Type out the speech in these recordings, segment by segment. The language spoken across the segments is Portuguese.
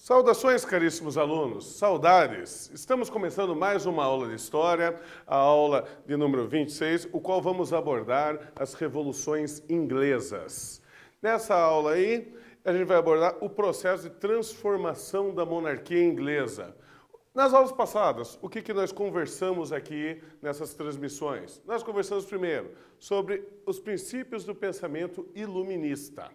Saudações, caríssimos alunos, saudades! Estamos começando mais uma aula de História, a aula de número 26, o qual vamos abordar as revoluções inglesas. Nessa aula aí, a gente vai abordar o processo de transformação da monarquia inglesa. Nas aulas passadas, o que nós conversamos aqui nessas transmissões? Nós conversamos primeiro sobre os princípios do pensamento iluminista.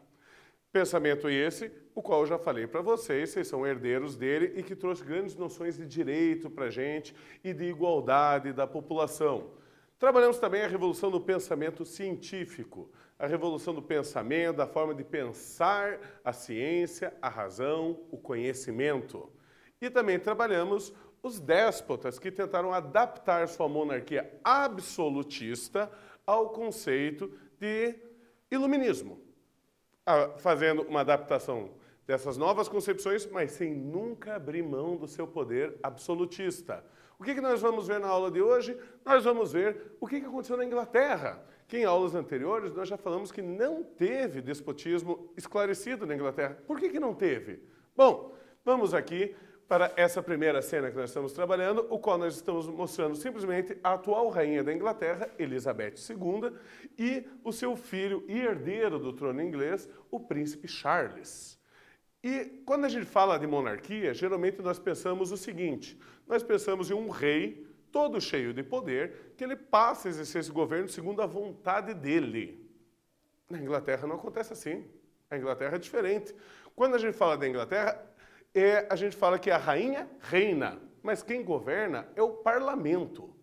Pensamento esse, o qual eu já falei para vocês são herdeiros dele e que trouxe grandes noções de direito para a gente e de igualdade da população. Trabalhamos também a revolução do pensamento científico, a revolução do pensamento, da forma de pensar a ciência, a razão, o conhecimento. E também trabalhamos os déspotas que tentaram adaptar sua monarquia absolutista ao conceito de iluminismo, fazendo uma adaptação dessas novas concepções, mas sem nunca abrir mão do seu poder absolutista. O que nós vamos ver na aula de hoje? Nós vamos ver o que aconteceu na Inglaterra, que em aulas anteriores nós já falamos que não teve despotismo esclarecido na Inglaterra. Por que não teve? Bom, vamos aqui para essa primeira cena que nós estamos trabalhando, o qual nós estamos mostrando simplesmente a atual rainha da Inglaterra, Elizabeth II, e o seu filho e herdeiro do trono inglês, o príncipe Charles. E quando a gente fala de monarquia, geralmente nós pensamos o seguinte, nós pensamos em um rei todo cheio de poder, que ele passa a exercer esse governo segundo a vontade dele. Na Inglaterra não acontece assim, a Inglaterra é diferente. Quando a gente fala da Inglaterra, a gente fala que a rainha reina, mas quem governa é o parlamento.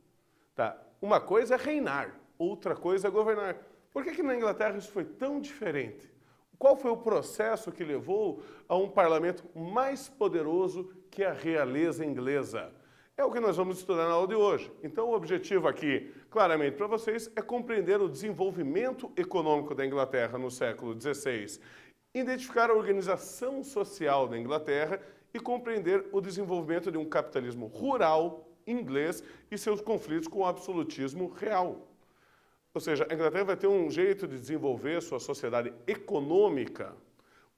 Tá? Uma coisa é reinar, outra coisa é governar. Por que na Inglaterra isso foi tão diferente? Qual foi o processo que levou a um parlamento mais poderoso que a realeza inglesa? É o que nós vamos estudar na aula de hoje. Então o objetivo aqui, claramente para vocês, é compreender o desenvolvimento econômico da Inglaterra no século XVI, identificar a organização social da Inglaterra e compreender o desenvolvimento de um capitalismo rural inglês e seus conflitos com o absolutismo real. Ou seja, a Inglaterra vai ter um jeito de desenvolver sua sociedade econômica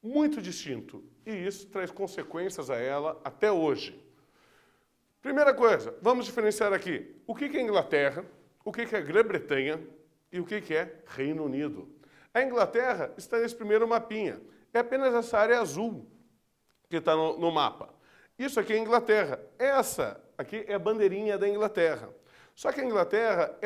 muito distinto e isso traz consequências a ela até hoje. Primeira coisa, vamos diferenciar aqui o que é Inglaterra, o que é Grã-Bretanha e o que é Reino Unido. A Inglaterra está nesse primeiro mapinha. É apenas essa área azul que está no mapa. Isso aqui é a Inglaterra. Essa aqui é a bandeirinha da Inglaterra. Só que a Inglaterra,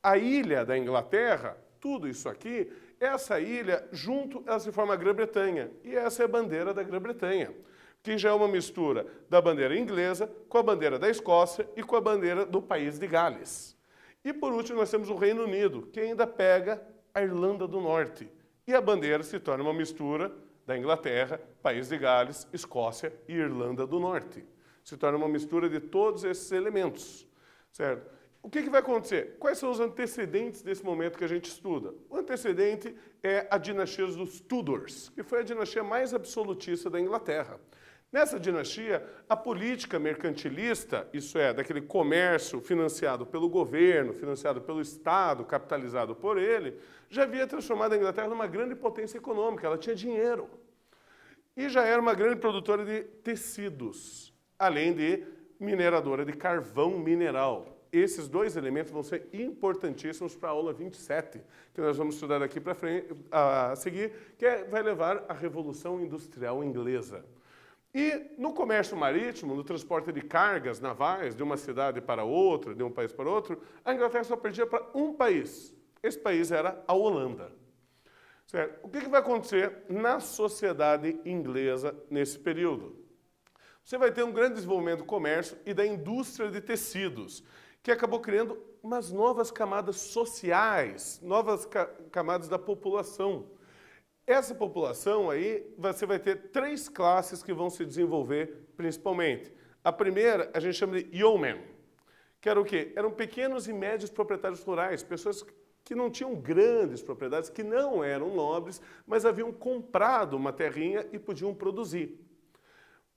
a ilha da Inglaterra, tudo isso aqui, essa ilha, junto, ela se forma a Grã-Bretanha. E essa é a bandeira da Grã-Bretanha, que já é uma mistura da bandeira inglesa com a bandeira da Escócia e com a bandeira do país de Gales. E por último, nós temos o Reino Unido, que ainda pega a Irlanda do Norte. E a bandeira se torna uma mistura da Inglaterra, País de Gales, Escócia e Irlanda do Norte. Se torna uma mistura de todos esses elementos, certo? O que vai acontecer? Quais são os antecedentes desse momento que a gente estuda? O antecedente é a dinastia dos Tudors, que foi a dinastia mais absolutista da Inglaterra. Nessa dinastia, a política mercantilista, isso é, daquele comércio financiado pelo governo, financiado pelo Estado, capitalizado por ele, já havia transformado a Inglaterra numa grande potência econômica, ela tinha dinheiro. E já era uma grande produtora de tecidos, além de mineradora de carvão mineral. Esses dois elementos vão ser importantíssimos para a aula 27, que nós vamos estudar daqui para frente, a seguir, que vai levar à Revolução Industrial Inglesa. E no comércio marítimo, no transporte de cargas navais de uma cidade para outra, de um país para outro, a Inglaterra só perdia para um país. Esse país era a Holanda. Certo? O que vai acontecer na sociedade inglesa nesse período? Você vai ter um grande desenvolvimento do comércio e da indústria de tecidos, que acabou criando umas novas camadas sociais, novas camadas da população. Essa população aí, você vai ter três classes que vão se desenvolver principalmente. A primeira, a gente chama de yeomen, que era o quê? Eram pequenos e médios proprietários rurais, pessoas que não tinham grandes propriedades, que não eram nobres, mas haviam comprado uma terrinha e podiam produzir.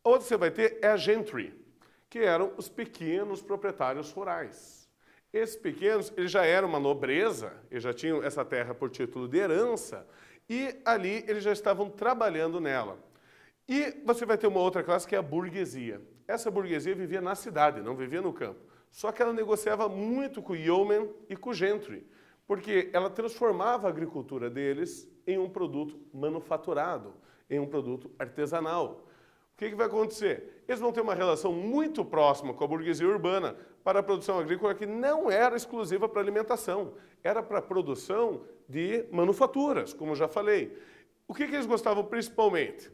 A outra que você vai ter é a gentry, que eram os pequenos proprietários rurais. Esses pequenos, eles já eram uma nobreza, eles já tinham essa terra por título de herança, e ali eles já estavam trabalhando nela. E você vai ter uma outra classe que é a burguesia. Essa burguesia vivia na cidade, não vivia no campo. Só que ela negociava muito com o yeoman e com o gentry, porque ela transformava a agricultura deles em um produto manufaturado, em um produto artesanal. O que vai acontecer? Eles vão ter uma relação muito próxima com a burguesia urbana para a produção agrícola que não era exclusiva para alimentação, era para a produção de manufaturas, como já falei. O que eles gostavam principalmente?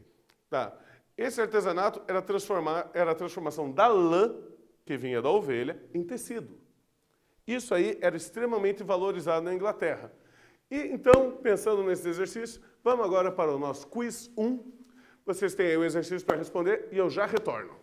Tá. Esse artesanato era a transformação da lã, que vinha da ovelha, em tecido. Isso aí era extremamente valorizado na Inglaterra. E então, pensando nesse exercício, vamos agora para o nosso quiz 1. Vocês têm aí o exercício para responder e eu já retorno.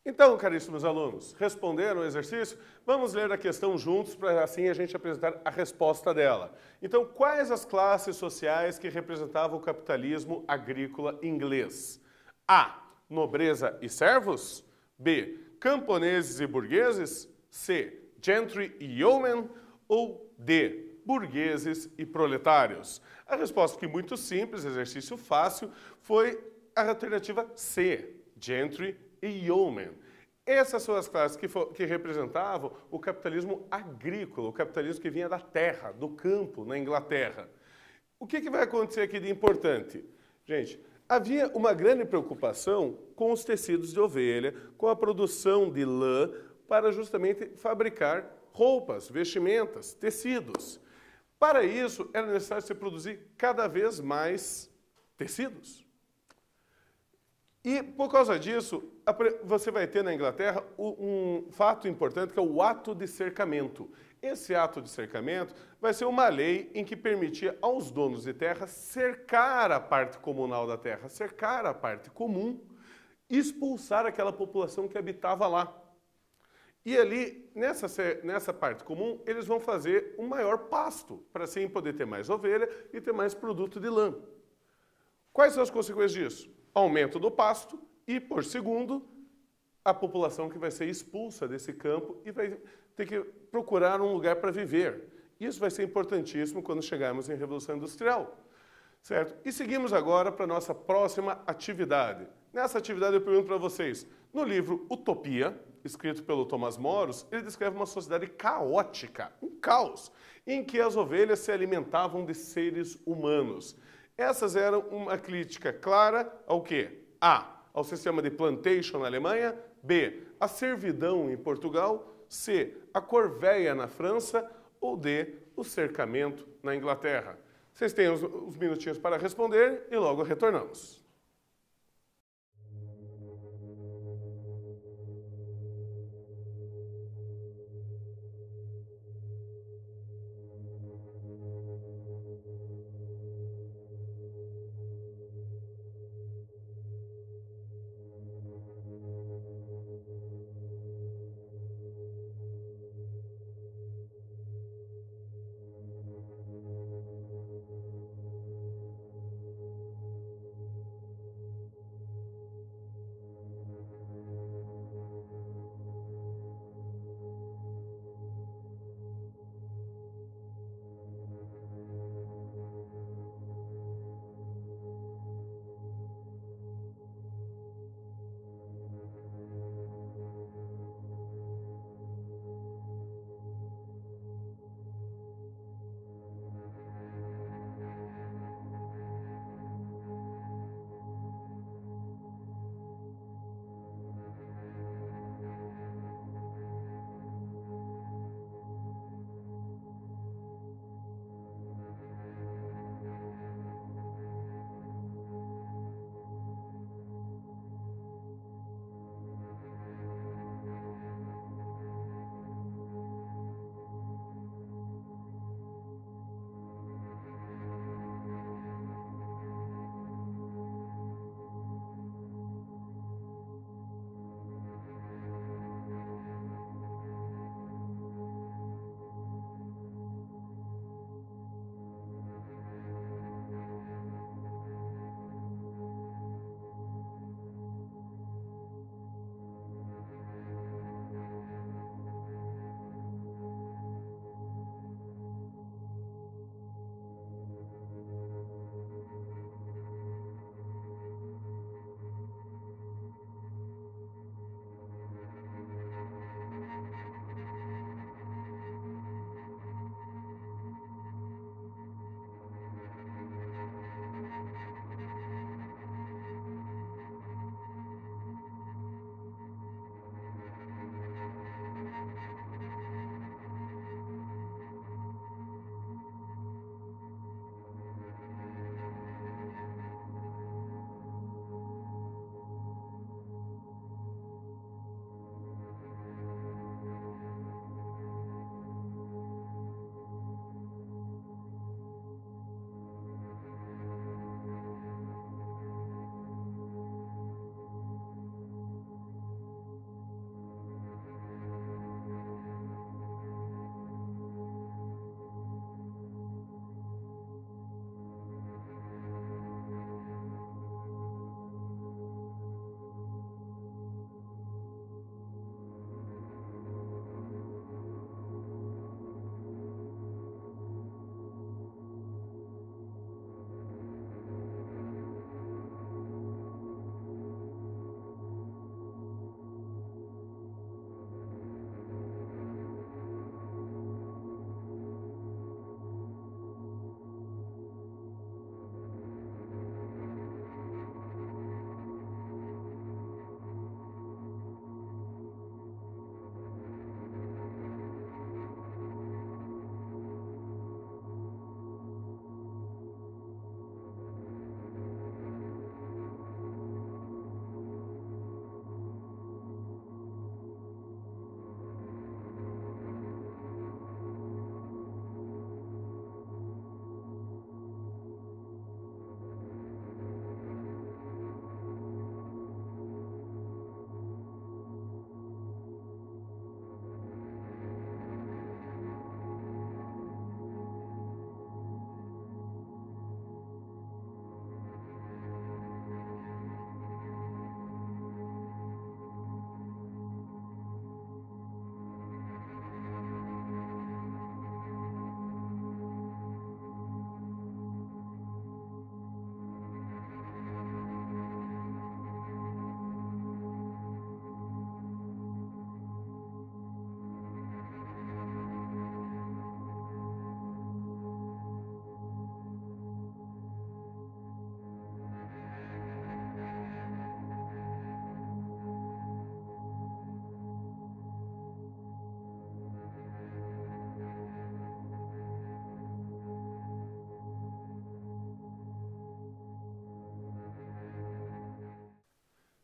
Então, caríssimos alunos, responderam o exercício? Vamos ler a questão juntos para assim a gente apresentar a resposta dela. Então, quais as classes sociais que representavam o capitalismo agrícola inglês? A. Nobreza e servos. B. Camponeses e burgueses. C. Gentry e yeomen. Ou D. Burgueses e proletários. A resposta, que é muito simples, exercício fácil, foi a alternativa C. Gentry e yeomen. Essas são as classes que representavam o capitalismo agrícola, o capitalismo que vinha da terra, do campo, na Inglaterra. O que vai acontecer aqui de importante? Gente, havia uma grande preocupação com os tecidos de ovelha, com a produção de lã, para justamente fabricar roupas, vestimentas, tecidos. Para isso, era necessário se produzir cada vez mais tecidos. E, por causa disso, você vai ter na Inglaterra um fato importante, que é o ato de cercamento. Esse ato de cercamento vai ser uma lei em que permitia aos donos de terra cercar a parte comunal da terra, cercar a parte comum, e expulsar aquela população que habitava lá. E ali, nessa parte comum, eles vão fazer um maior pasto, para assim poder ter mais ovelha e ter mais produto de lã. Quais são as consequências disso? Aumento do pasto e, por segundo, a população que vai ser expulsa desse campo e vai ter que procurar um lugar para viver. Isso vai ser importantíssimo quando chegarmos em Revolução Industrial, certo? E seguimos agora para a nossa próxima atividade. Nessa atividade eu pergunto para vocês, no livro Utopia, escrito pelo Thomas Moros, ele descreve uma sociedade caótica, um caos, em que as ovelhas se alimentavam de seres humanos. Essas eram uma crítica clara ao quê? A. Ao sistema de plantation na Alemanha. B. A servidão em Portugal. C. A corveia na França. Ou D. O cercamento na Inglaterra. Vocês têm os minutinhos para responder e logo retornamos.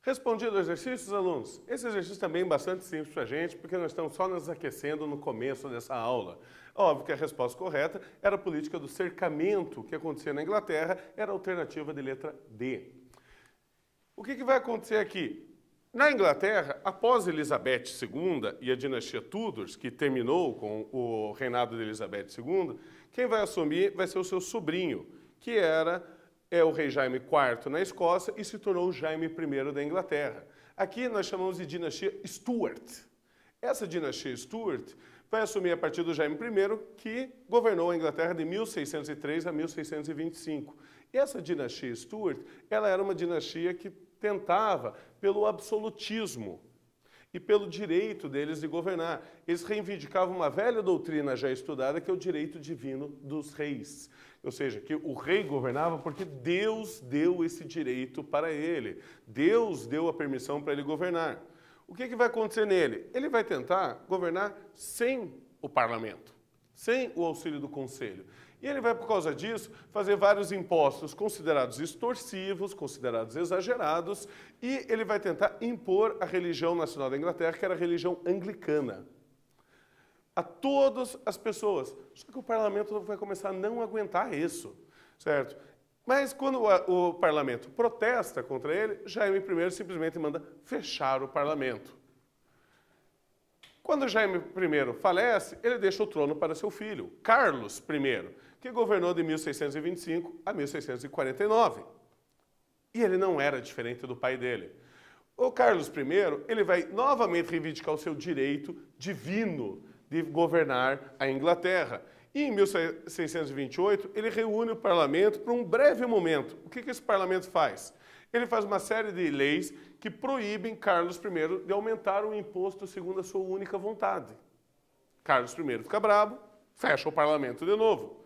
Respondido o exercício, alunos? Esse exercício também é bastante simples para a gente, porque nós estamos só nos aquecendo no começo dessa aula. Óbvio que a resposta correta era a política do cercamento que acontecia na Inglaterra, era a alternativa de letra D. O que vai acontecer aqui? Na Inglaterra, após Elizabeth II e a dinastia Tudors, que terminou com o reinado de Elizabeth II, quem vai assumir vai ser o seu sobrinho, que era o rei Jaime IV na Escócia e se tornou o Jaime I da Inglaterra. Aqui nós chamamos de dinastia Stuart. Essa dinastia Stuart vai assumir a partir do Jaime I, que governou a Inglaterra de 1603 a 1625. E essa dinastia Stuart, ela era uma dinastia que tentava pelo absolutismo e pelo direito deles de governar. Eles reivindicavam uma velha doutrina já estudada, que é o direito divino dos reis. Ou seja, que o rei governava porque Deus deu esse direito para ele. Deus deu a permissão para ele governar. O que vai acontecer nele? Ele vai tentar governar sem o parlamento, sem o auxílio do conselho. E ele vai, por causa disso, fazer vários impostos considerados extorsivos, considerados exagerados, e ele vai tentar impor a religião nacional da Inglaterra, que era a religião anglicana, a todas as pessoas. Só que o parlamento vai começar a não aguentar isso, certo? Mas quando o parlamento protesta contra ele, Jaime I simplesmente manda fechar o parlamento. Quando Jaime I falece, ele deixa o trono para seu filho, Carlos I, que governou de 1625 a 1649. E ele não era diferente do pai dele. O Carlos I, ele vai novamente reivindicar o seu direito divino de governar a Inglaterra. E em 1628, ele reúne o parlamento por um breve momento. O que esse parlamento faz? Ele faz uma série de leis que proíbem Carlos I de aumentar o imposto segundo a sua única vontade. Carlos I fica bravo, fecha o parlamento de novo.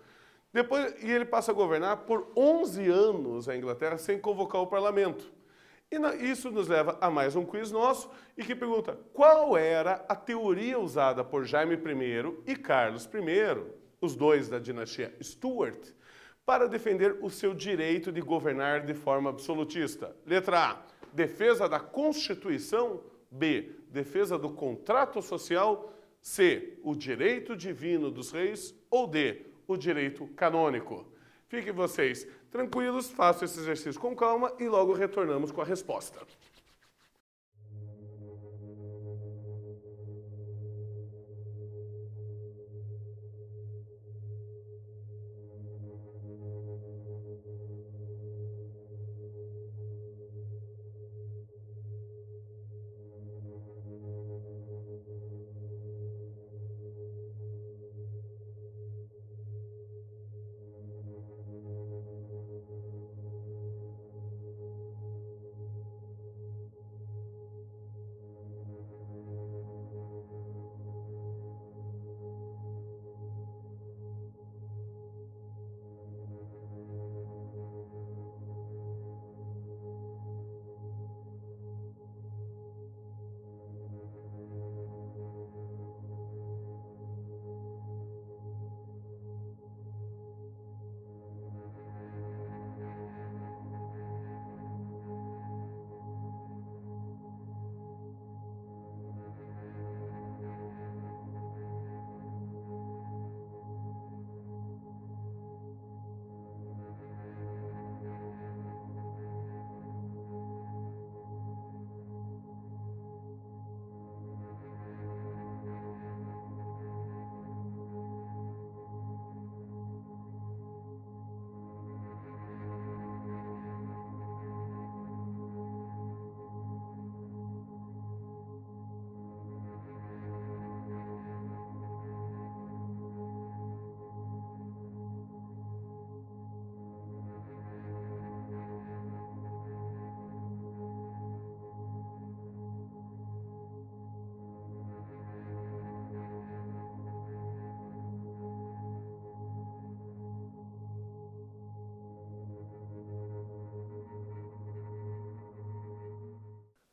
E ele passa a governar por 11 anos a Inglaterra sem convocar o parlamento. E isso nos leva a mais um quiz nosso, e que pergunta: qual era a teoria usada por Jaime I e Carlos I, os dois da dinastia Stuart, para defender o seu direito de governar de forma absolutista? Letra A, defesa da Constituição. B, defesa do contrato social. C, o direito divino dos reis. Ou D, o direito canônico. Fiquem vocês tranquilos, façam esse exercício com calma e logo retornamos com a resposta.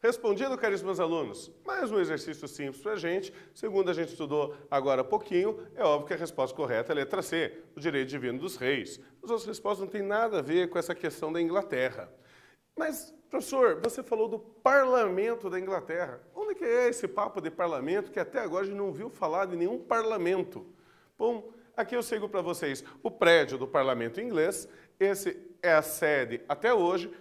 Respondido, caríssimos alunos, mais um exercício simples para a gente. Segundo a gente estudou agora há pouquinho, é óbvio que a resposta correta é a letra C, o direito divino dos reis. As outras respostas não têm nada a ver com essa questão da Inglaterra. Mas Professor, você falou do parlamento da Inglaterra. Onde que é esse papo de parlamento que até agora a gente não viu falar de nenhum parlamento? Bom, aqui eu sigo para vocês o prédio do parlamento inglês, esse é a sede até hoje,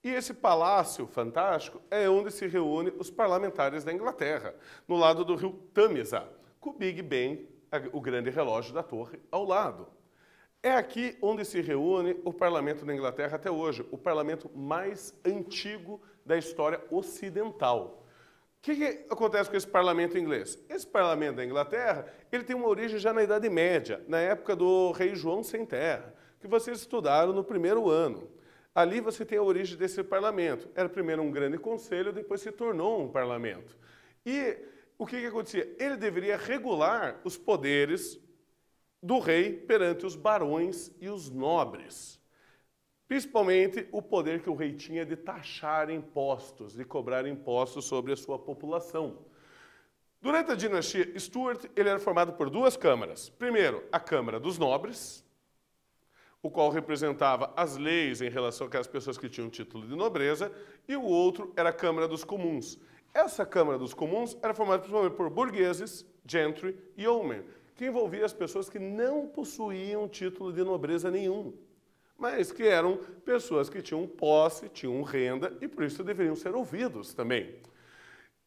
e esse palácio fantástico é onde se reúnem os parlamentares da Inglaterra, no lado do rio Tâmisa, com o Big Ben, o grande relógio da torre, ao lado. É aqui onde se reúne o parlamento da Inglaterra até hoje, o parlamento mais antigo da história ocidental. O que acontece com esse parlamento inglês? Esse parlamento da Inglaterra, ele tem uma origem já na Idade Média, na época do rei João Sem Terra, que vocês estudaram no primeiro ano. Ali você tem a origem desse parlamento. Era primeiro um grande conselho, depois se tornou um parlamento. E o que acontecia? Ele deveria regular os poderes do rei perante os barões e os nobres. Principalmente o poder que o rei tinha de taxar impostos, de cobrar impostos sobre a sua população. Durante a dinastia Stuart, ele era formado por duas câmaras. Primeiro, a Câmara dos Nobres, o qual representava as leis em relação àquelas pessoas que tinham título de nobreza, e o outro era a Câmara dos Comuns. Essa Câmara dos Comuns era formada principalmente por burgueses, gentry e yeomen, que envolvia as pessoas que não possuíam título de nobreza nenhum, mas que eram pessoas que tinham posse, tinham renda e por isso deveriam ser ouvidos também.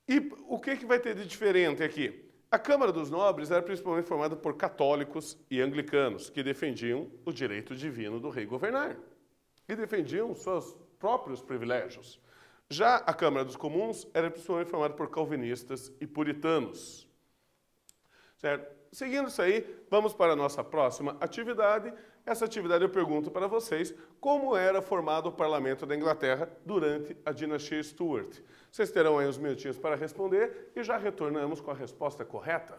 E o que vai ter de diferente aqui? A Câmara dos Nobres era principalmente formada por católicos e anglicanos, que defendiam o direito divino do rei governar e defendiam seus próprios privilégios. Já a Câmara dos Comuns era principalmente formada por calvinistas e puritanos. Certo? Seguindo isso aí, vamos para a nossa próxima atividade. Essa atividade eu pergunto para vocês como era formado o parlamento da Inglaterra durante a dinastia Stuart. Vocês terão aí uns minutinhos para responder e já retornamos com a resposta correta.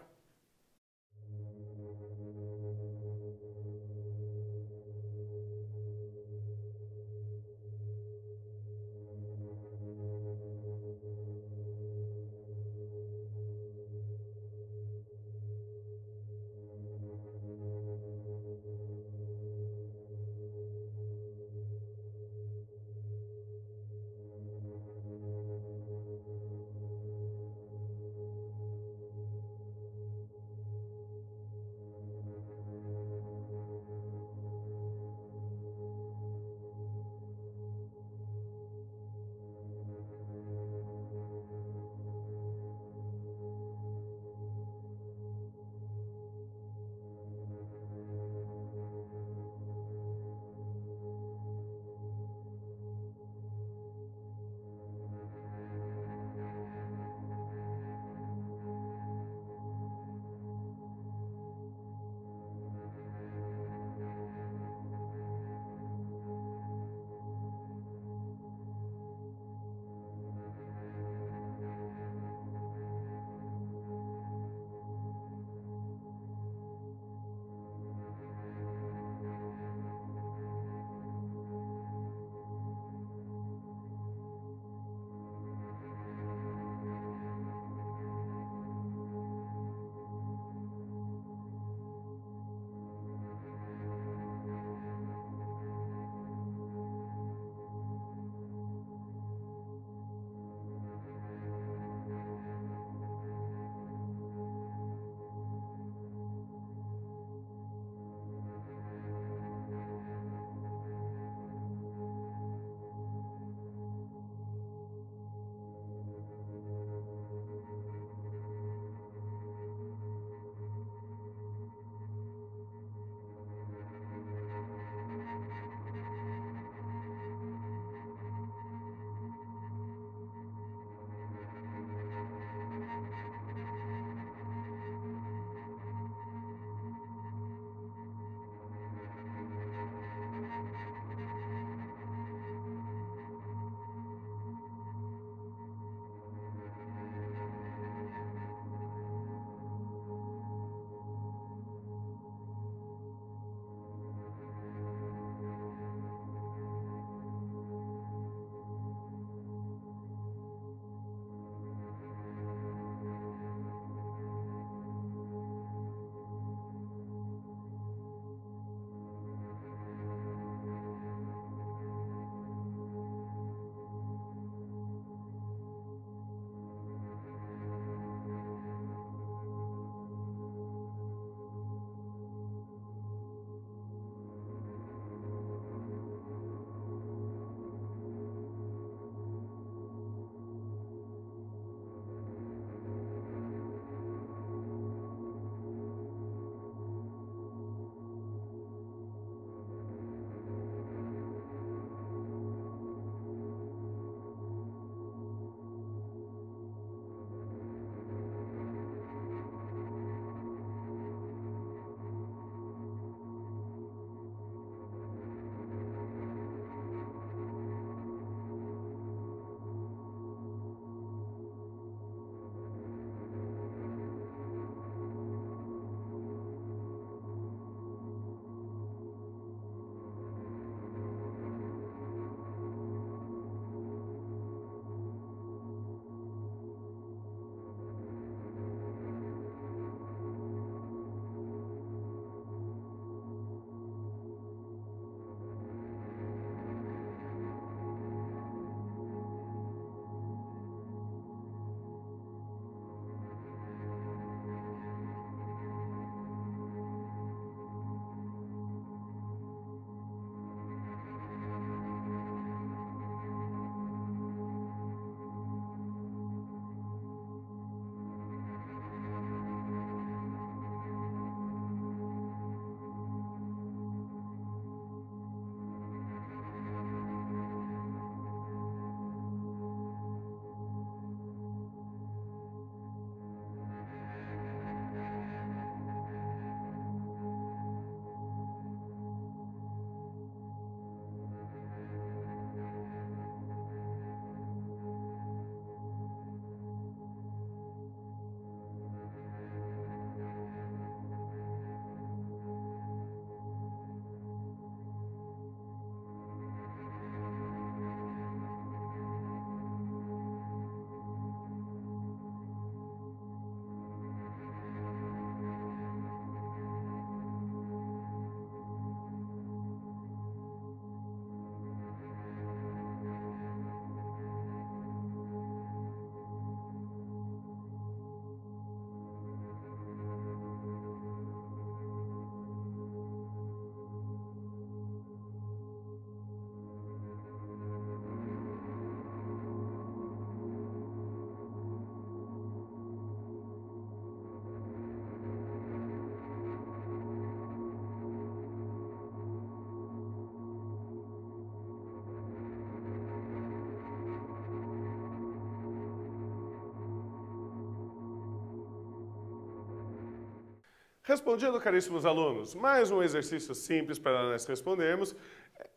Respondido, caríssimos alunos, mais um exercício simples para nós respondermos.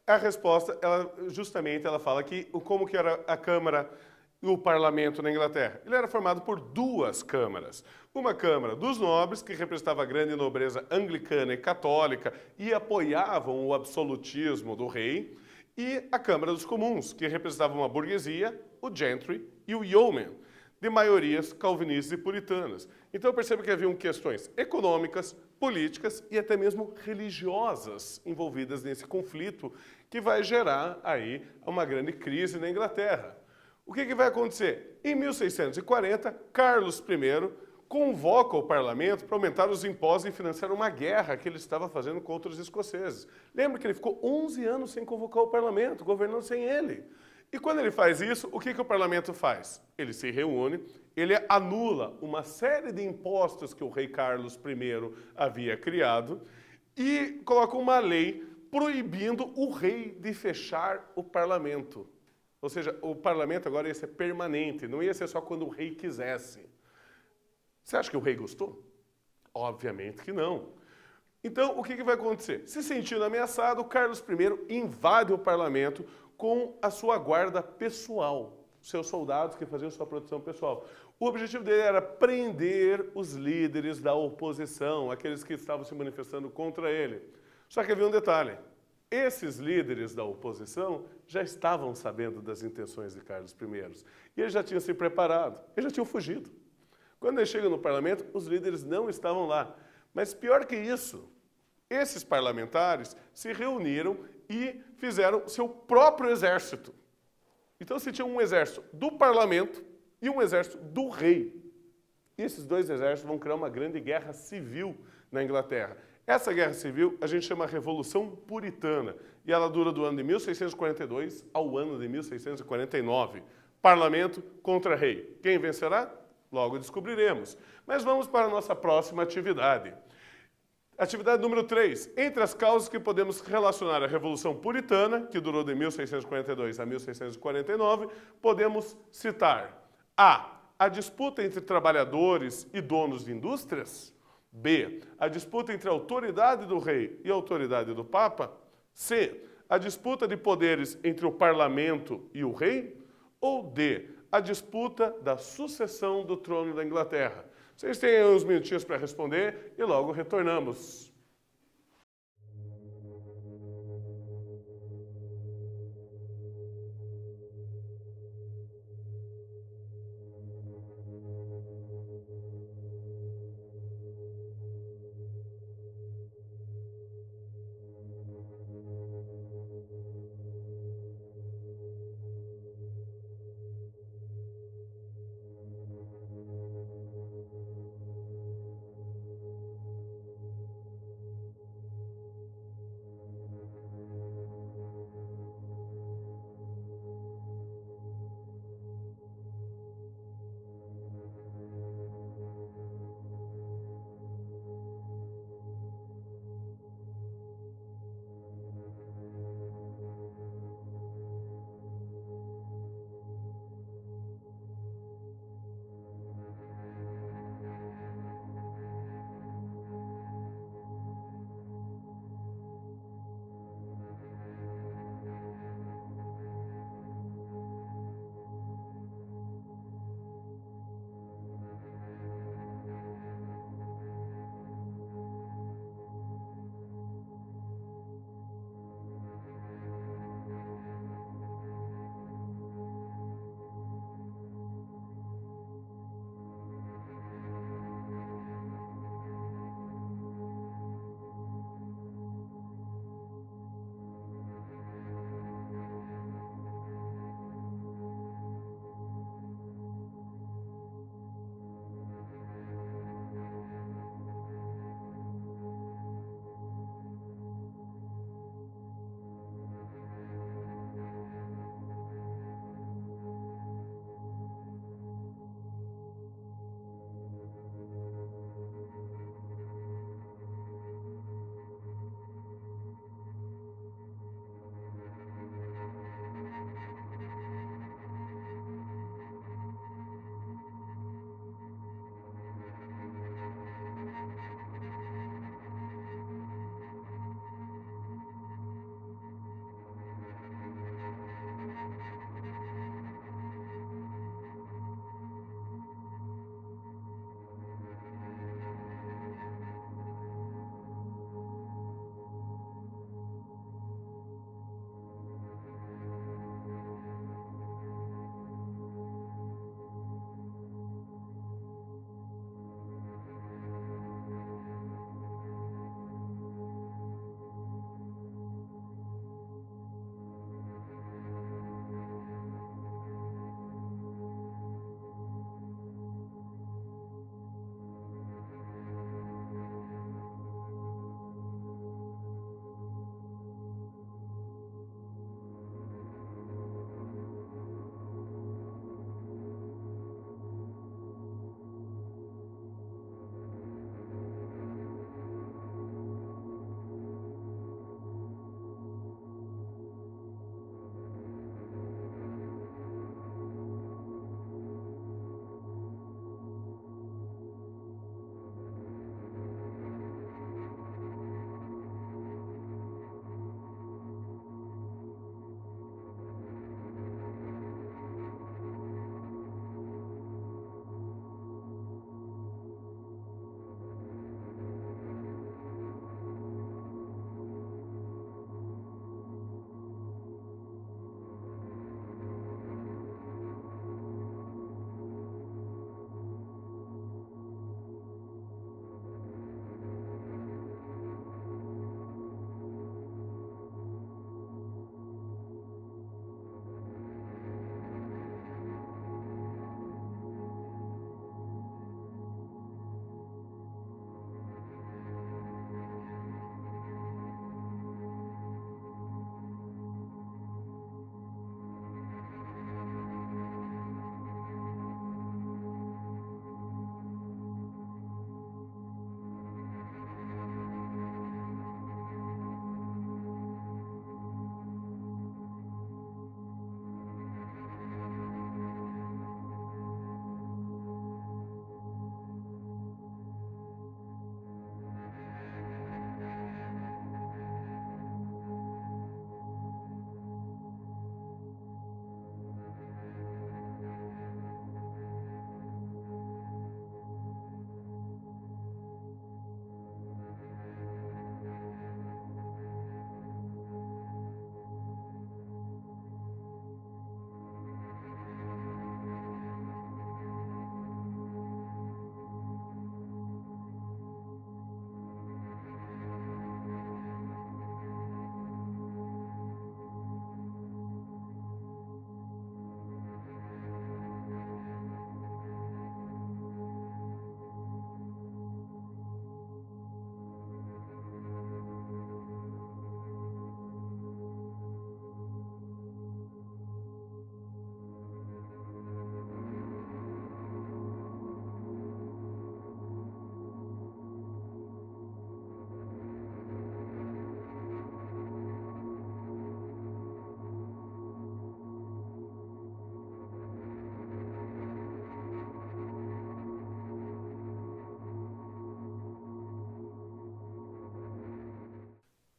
A resposta, ela fala aqui como que era a Câmara e o Parlamento na Inglaterra. Ele era formado por duas câmaras. Uma Câmara dos Nobres, que representava a grande nobreza anglicana e católica e apoiavam o absolutismo do rei, e a Câmara dos Comuns, que representava uma burguesia, o gentry e o yeoman, de maiorias calvinistas e puritanas. Então perceba que haviam questões econômicas, políticas e até mesmo religiosas envolvidas nesse conflito que vai gerar aí uma grande crise na Inglaterra. O que vai acontecer? Em 1640, Carlos I convoca o parlamento para aumentar os impostos e financiar uma guerra que ele estava fazendo contra os escoceses. Lembra que ele ficou 11 anos sem convocar o parlamento, governando sem ele. E quando ele faz isso, o que o parlamento faz? Ele se reúne, ele anula uma série de impostos que o rei Carlos I havia criado e coloca uma lei proibindo o rei de fechar o parlamento. Ou seja, o parlamento agora ia ser permanente, não ia ser só quando o rei quisesse. Você acha que o rei gostou? Obviamente que não. Então, o que vai acontecer? Se sentindo ameaçado, Carlos I invade o parlamento com a sua guarda pessoal, seus soldados que faziam sua proteção pessoal. O objetivo dele era prender os líderes da oposição, aqueles que estavam se manifestando contra ele. Só que havia um detalhe. Esses líderes da oposição já estavam sabendo das intenções de Carlos I. E eles já tinham se preparado, eles já tinham fugido. Quando eles chegam no parlamento, os líderes não estavam lá. Mas pior que isso, esses parlamentares se reuniram e fizeram seu próprio exército. Então se tinha um exército do parlamento e um exército do rei. E esses dois exércitos vão criar uma grande guerra civil na Inglaterra. Essa guerra civil a gente chama Revolução Puritana e ela dura do ano de 1642 ao ano de 1649. Parlamento contra rei. Quem vencerá? Logo descobriremos. Mas vamos para a nossa próxima atividade. Atividade número 3. Entre as causas que podemos relacionar à Revolução Puritana, que durou de 1642 a 1649, podemos citar a disputa entre trabalhadores e donos de indústrias. B. A disputa entre a autoridade do rei e a autoridade do papa. C. A disputa de poderes entre o parlamento e o rei. Ou D. A disputa da sucessão do trono da Inglaterra. Vocês têm uns minutinhos para responder e logo retornamos.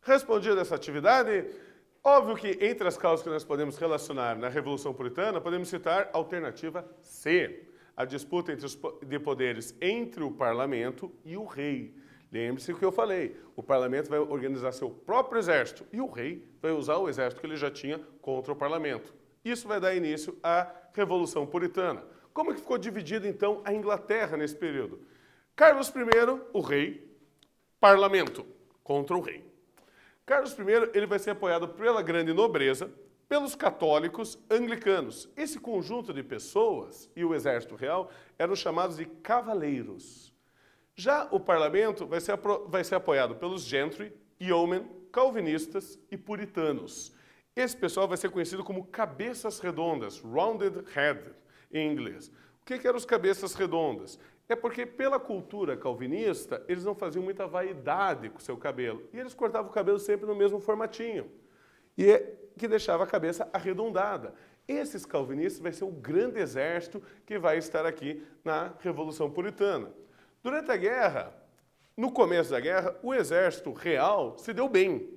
Respondida essa atividade, óbvio que entre as causas que nós podemos relacionar na Revolução Puritana, podemos citar a alternativa C, a disputa de poderes entre o parlamento e o rei. Lembre-se do que eu falei, o parlamento vai organizar seu próprio exército e o rei vai usar o exército que ele já tinha contra o parlamento. Isso vai dar início à Revolução Puritana. Como que ficou dividida, então, a Inglaterra nesse período? Carlos I, o rei, parlamento contra o rei. Carlos I ele vai ser apoiado pela grande nobreza, pelos católicos anglicanos. Esse conjunto de pessoas e o exército real eram chamados de cavaleiros. Já o parlamento vai ser apoiado pelos gentry, yeomen, calvinistas e puritanos. Esse pessoal vai ser conhecido como cabeças redondas, rounded head em inglês. O que eram os cabeças redondas? É porque, pela cultura calvinista, eles não faziam muita vaidade com o seu cabelo. E eles cortavam o cabelo sempre no mesmo formatinho. E que deixava a cabeça arredondada. Esses calvinistas vai ser o grande exército que vai estar aqui na Revolução Puritana. Durante a guerra, no começo da guerra, o exército real se deu bem.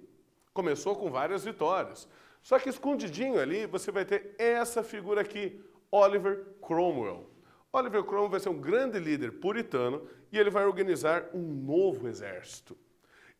Começou com várias vitórias. Só que escondidinho ali, você vai ter essa figura aqui, Oliver Cromwell. Oliver Cromwell vai ser um grande líder puritano e ele vai organizar um novo exército.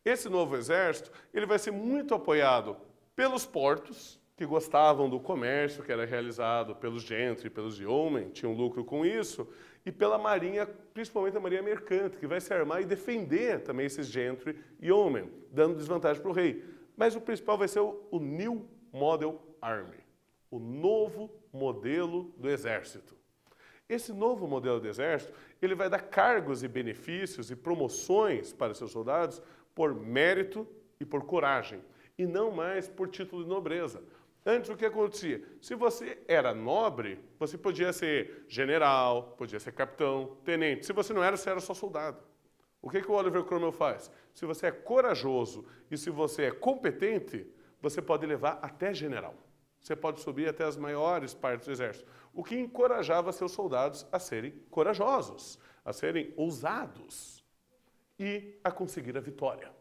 Esse novo exército ele vai ser muito apoiado pelos portos, que gostavam do comércio que era realizado pelos gentry, pelos yeomen, tinham lucro com isso, e pela marinha, principalmente a marinha mercante, que vai se armar e defender também esses gentry e yeomen, dando desvantagem para o rei. Mas o principal vai ser o New Model Army, o novo modelo do exército. Esse novo modelo de exército, ele vai dar cargos e benefícios e promoções para seus soldados por mérito e por coragem, e não mais por título de nobreza. Antes, o que acontecia? Se você era nobre, você podia ser general, podia ser capitão, tenente. Se você não era, você era só soldado. O que o Oliver Cromwell faz? Se você é corajoso e se você é competente, você pode levar até general. Você pode subir até as maiores partes do exército, o que encorajava seus soldados a serem corajosos, a serem ousados e a conseguir a vitória.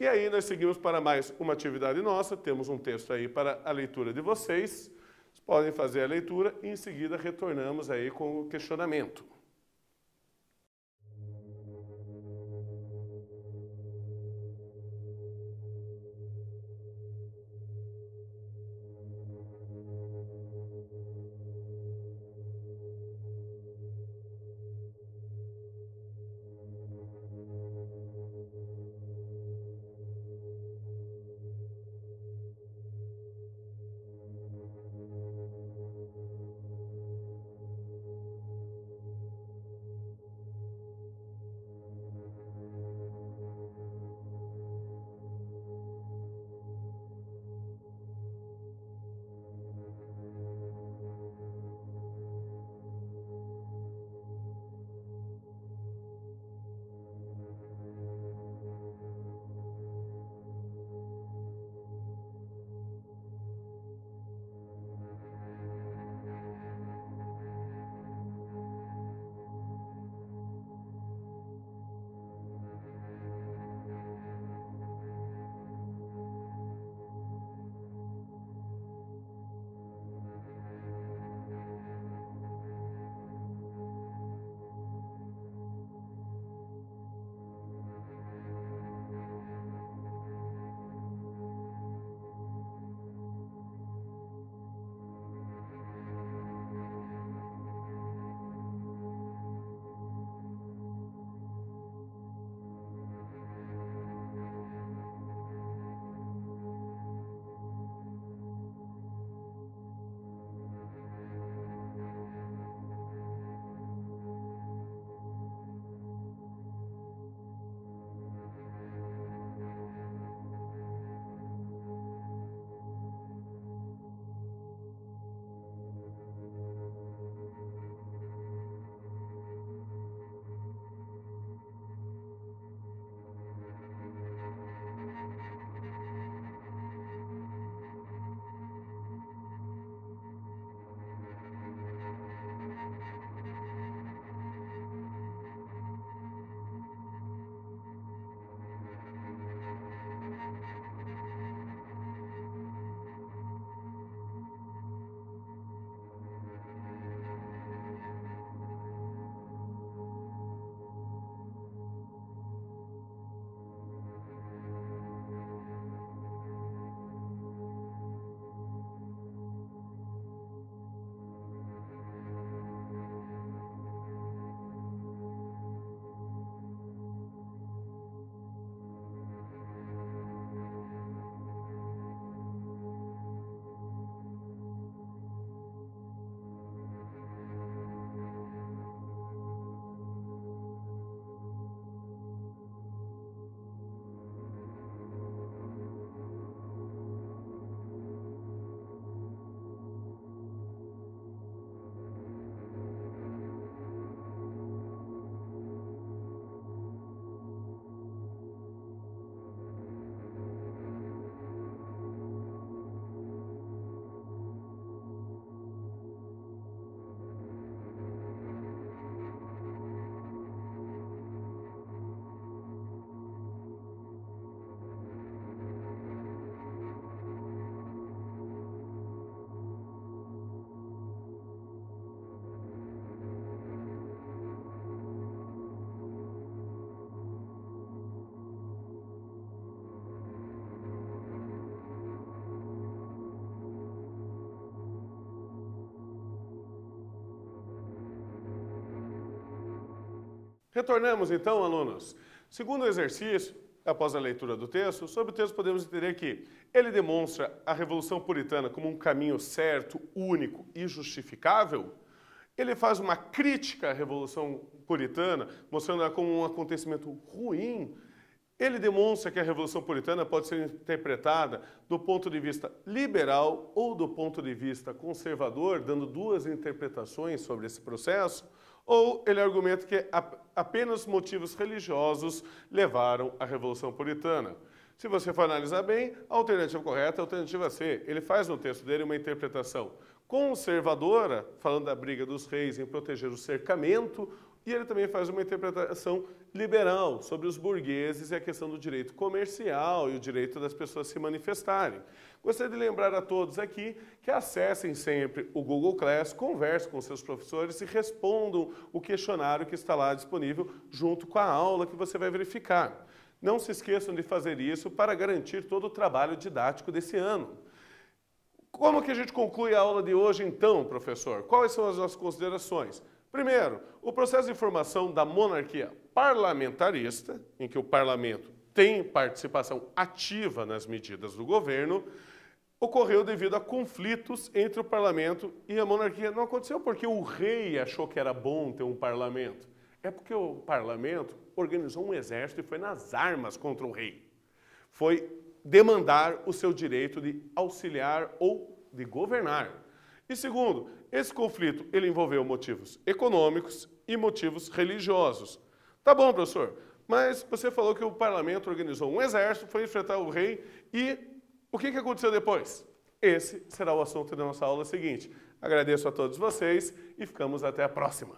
E aí nós seguimos para mais uma atividade nossa, temos um texto aí para a leitura de vocês, vocês podem fazer a leitura e em seguida retornamos aí com o questionamento. Retornamos então, alunos. Segundo exercício, após a leitura do texto, sobre o texto podemos entender que ele demonstra a Revolução Puritana como um caminho certo, único e justificável. Ele faz uma crítica à Revolução Puritana, mostrando-a como um acontecimento ruim. Ele demonstra que a Revolução Puritana pode ser interpretada do ponto de vista liberal ou do ponto de vista conservador, dando duas interpretações sobre esse processo, ou ele argumenta que apenas motivos religiosos levaram à Revolução Puritana. Se você for analisar bem, a alternativa correta é a alternativa C. Ele faz no texto dele uma interpretação conservadora, falando da briga dos reis em proteger o cercamento, e ele também faz uma interpretação liberal sobre os burgueses e a questão do direito comercial e o direito das pessoas se manifestarem. Gostaria de lembrar a todos aqui que acessem sempre o Google Class, conversem com seus professores e respondam o questionário que está lá disponível junto com a aula que você vai verificar. Não se esqueçam de fazer isso para garantir todo o trabalho didático desse ano. Como que a gente conclui a aula de hoje então, professor? Quais são as nossas considerações? Primeiro, o processo de formação da monarquia parlamentarista, em que o parlamento tem participação ativa nas medidas do governo, ocorreu devido a conflitos entre o parlamento e a monarquia. Não aconteceu porque o rei achou que era bom ter um parlamento. É porque o parlamento organizou um exército e foi nas armas contra o rei. Foi demandar o seu direito de auxiliar ou de governar. E segundo, esse conflito ele envolveu motivos econômicos e motivos religiosos. Tá bom, professor, mas você falou que o parlamento organizou um exército, foi enfrentar o rei e o que aconteceu depois? Esse será o assunto da nossa aula seguinte. Agradeço a todos vocês e ficamos até a próxima.